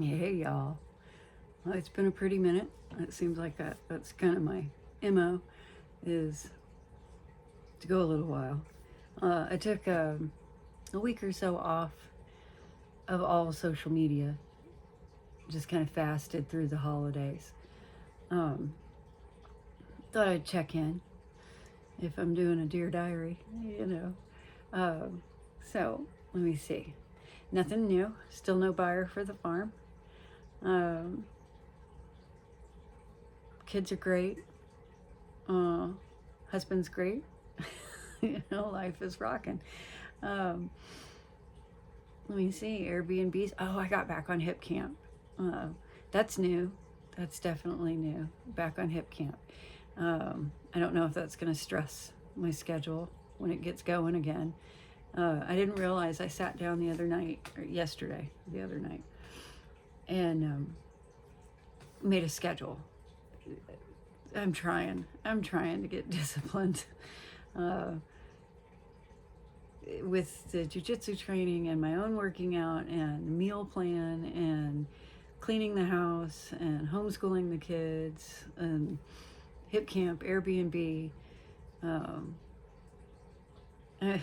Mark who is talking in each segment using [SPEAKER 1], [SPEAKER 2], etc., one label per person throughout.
[SPEAKER 1] Hey y'all. Well, it's been a pretty minute. It seems like that's kind of my MO is to go a little while. I took a week or so off of all social media. Just kind of fasted through the holidays. Um, Thought I'd check in if I'm doing a Dear Diary, you know. So let me see. Nothing new. Still no buyer for the farm. Um, Kids are great. Uh, Husband's great. Life is rocking. Um, Let me see. Airbnbs. Oh, I got back on Hip Camp. Uh, that's new. That's definitely new. Back on Hip Camp. I don't know if that's going to stress my schedule when it gets going again. I didn't realize I sat down the other night, or yesterday, the other night, and made a schedule. I'm trying to get disciplined with the jujitsu training and my own working out and meal plan and cleaning the house and homeschooling the kids and Hip Camp, Airbnb. Um, I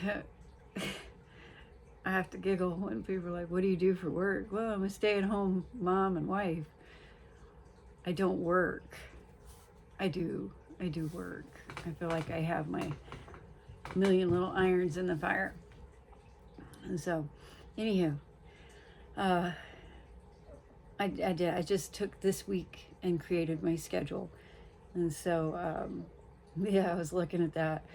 [SPEAKER 1] have to giggle when people are like, "What do you do for work?" Well, I'm a stay-at-home mom and wife. I don't work. I do work. I feel like I have my million little irons in the fire. And so, anywho, uh, I did. I just took this week and created my schedule. And so, yeah, I was looking at that.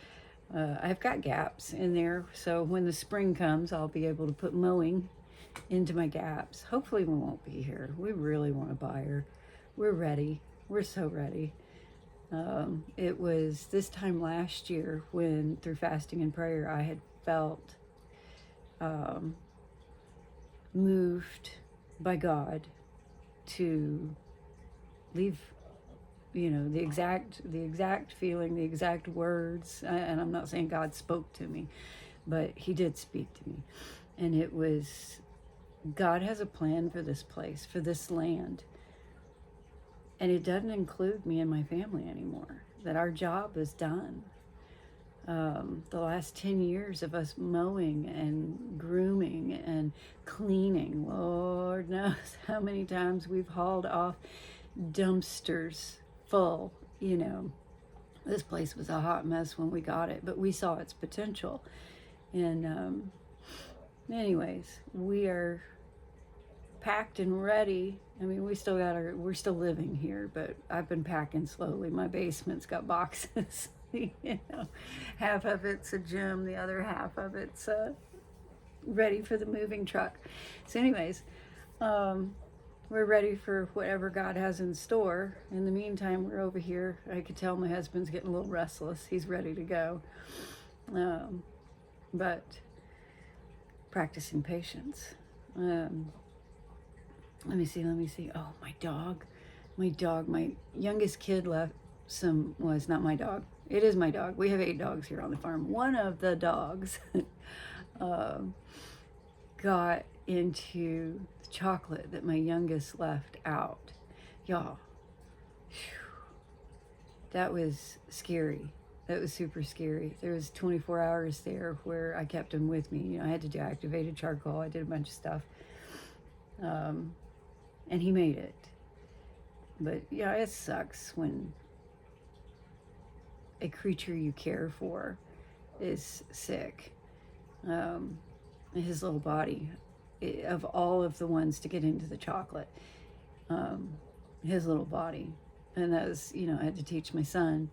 [SPEAKER 1] I've got gaps in there. So when the spring comes, I'll be able to put mowing into my gaps. Hopefully, we won't be here. We really want a buyer. We're ready. We're so ready. It was this time last year when, through fasting and prayer, I had felt moved by God to leave, the exact feeling, the exact words. And I'm not saying God spoke to me, but he did speak to me. And it was, God has a plan for this place, for this land. And it doesn't include me and my family anymore. That our job is done. The last 10 years of us mowing and grooming and cleaning, Lord knows how many times we've hauled off dumpsters full. This place was a hot mess when we got it, but we saw its potential. And anyways, we are packed and ready. I mean, we're still living here, but I've been packing slowly. My basement's got boxes. Half of it's a gym, the other half of it's ready for the moving truck. So anyways, we're ready for whatever God has in store. In the meantime, we're over here. I could tell my husband's getting a little restless. He's ready to go. But practicing patience. Let me see. Oh, my dog. My youngest kid left well, it's not my dog. It is my dog. We have 8 dogs here on the farm. One of the dogs got into the chocolate that my youngest left out. Y'all, that was scary. That was super scary. There was 24 hours there where I kept him with me. I had to do activated charcoal. I did a bunch of stuff. And he made it. But yeah, it sucks when a creature you care for is sick. His little body, of all of the ones to get into the chocolate, his little body. And that was, I had to teach my son,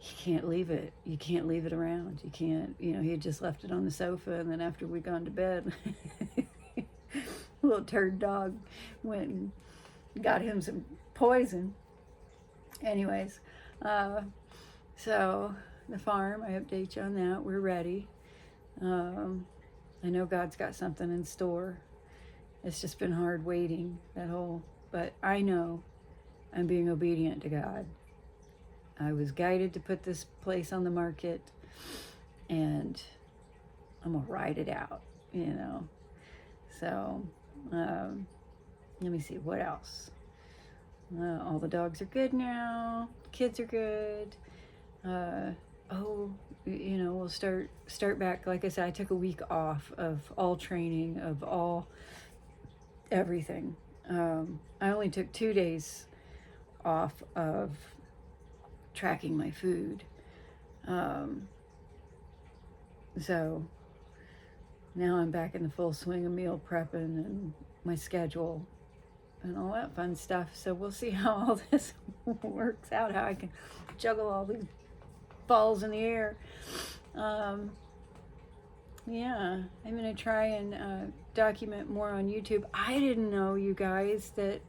[SPEAKER 1] you can't leave it. You can't leave it around. You can't, he had just left it on the sofa, and then after we'd gone to bed, little turd dog went and got him some poison. Anyways, so the farm, I update you on that. We're ready. I know God's got something in store. It's just been hard waiting, but I know I'm being obedient to God. I was guided to put this place on the market, and I'm gonna ride it out, So, let me see, what else? All the dogs are good now. Kids are good. Oh, we'll start back. Like I said, I took a week off of all training, of all everything. I only took 2 days off of tracking my food. So now I'm back in the full swing of meal prepping and my schedule and all that fun stuff. So we'll see how all this works out, how I can juggle all these balls in the air. Yeah, I'm going to try and document more on YouTube. I didn't know, you guys, that,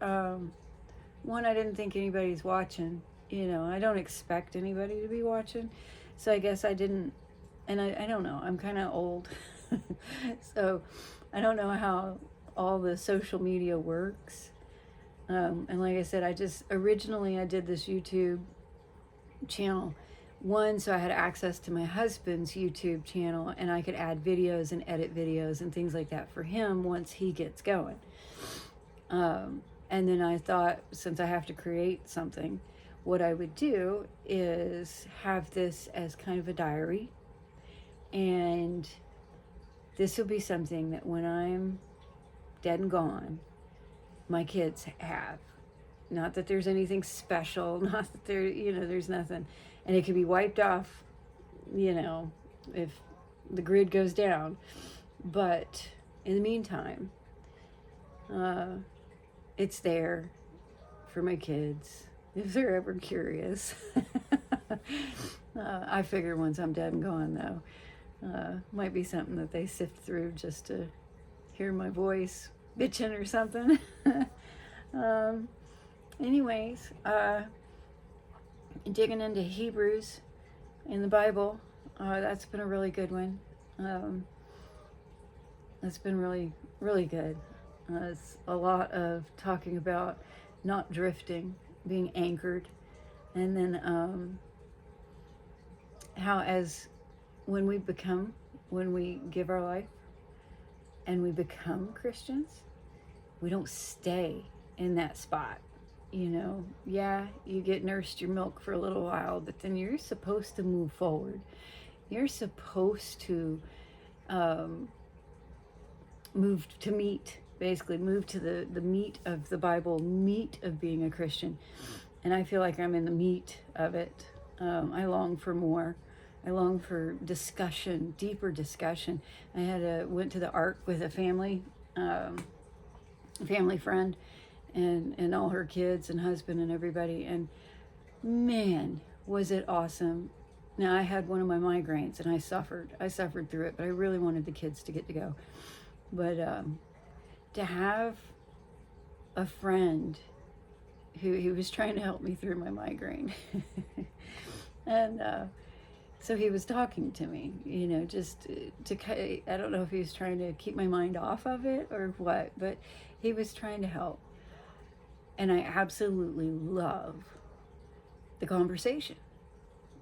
[SPEAKER 1] one, I didn't think anybody's watching. I don't expect anybody to be watching. So I guess I didn't, and I don't know, I'm kind of old. So I don't know how all the social media works. And like I said, I did this YouTube channel. One, so I had access to my husband's YouTube channel and I could add videos and edit videos and things like that for him once he gets going. And then I thought, since I have to create something, what I would do is have this as kind of a diary. And this will be something that when I'm dead and gone, my kids have. Not that there's anything special, not that there's nothing. And it could be wiped off, if the grid goes down. But in the meantime, it's there for my kids, if they're ever curious. I figure once I'm dead and gone, though, might be something that they sift through just to hear my voice bitching or something. Anyways, digging into Hebrews in the Bible, that's been a really good one. That's been really, really good. It's a lot of talking about not drifting, being anchored, and then how when we give our life and we become Christians, we don't stay in that spot. Yeah, you get nursed your milk for a little while, but then you're supposed to move forward. You're supposed to move to the meat of the Bible, meat of being a Christian. And I feel like I'm in the meat of it. I long for more. I long for discussion, deeper discussion. I went to the Ark with a family friend, and all her kids and husband and everybody, and man, was it awesome. Now, I had one of my migraines and I suffered through it, but I really wanted the kids to get to go. But to have a friend who was trying to help me through my migraine and so he was talking to me, just to, I don't know if he was trying to keep my mind off of it or what, but he was trying to help. And I absolutely love the conversation.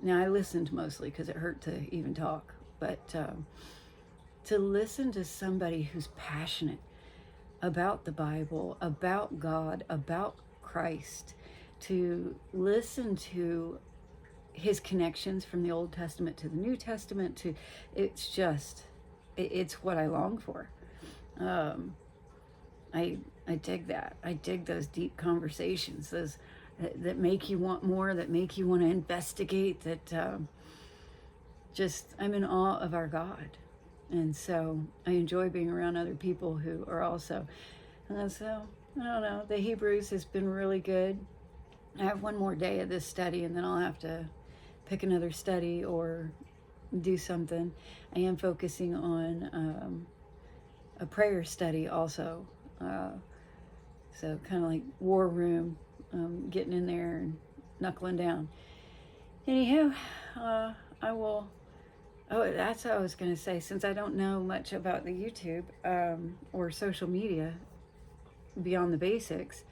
[SPEAKER 1] Now, I listened mostly because it hurt to even talk, but to listen to somebody who's passionate about the Bible, about God, about Christ, to listen to his connections from the Old Testament to the New Testament, it's what I long for. I dig that. I dig those deep conversations, those that make you want more, that make you want to investigate, that I'm in awe of our God. And so I enjoy being around other people who are also. And so, I don't know, the Hebrews has been really good. I have one more day of this study and then I'll have to pick another study or do something. I am focusing on a prayer study also. So kind of like war room, getting in there and knuckling down. Anywho, I will, that's what I was going to say. Since I don't know much about the YouTube or social media beyond the basics,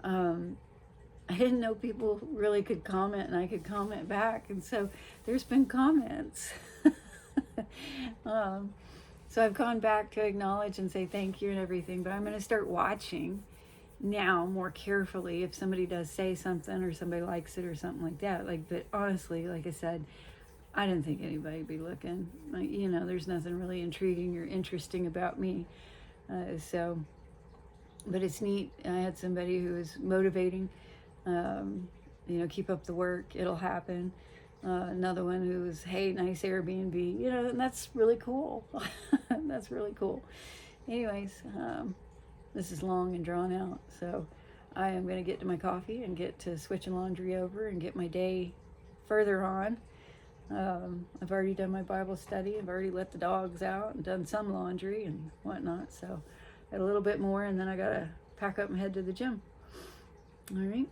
[SPEAKER 1] I didn't know people really could comment and I could comment back. And so there's been comments. So I've gone back to acknowledge and say thank you and everything, but I'm going to start watching now more carefully if somebody does say something or somebody likes it or something like that. Like, but honestly, like I said, I didn't think anybody'd be looking. Like, you know, there's nothing really intriguing or interesting about me. So, but it's neat. I had somebody who was motivating. You know, keep up the work. It'll happen. Another one who was, hey, nice Airbnb. You know, and that's really cool. That's really cool. Anyways, this is long and drawn out, so I am going to get to my coffee and get to switching laundry over and get my day further on. I've already done my Bible study. I've already let the dogs out and done some laundry and whatnot. So got a little bit more, and then I got to pack up and head to the gym. All right.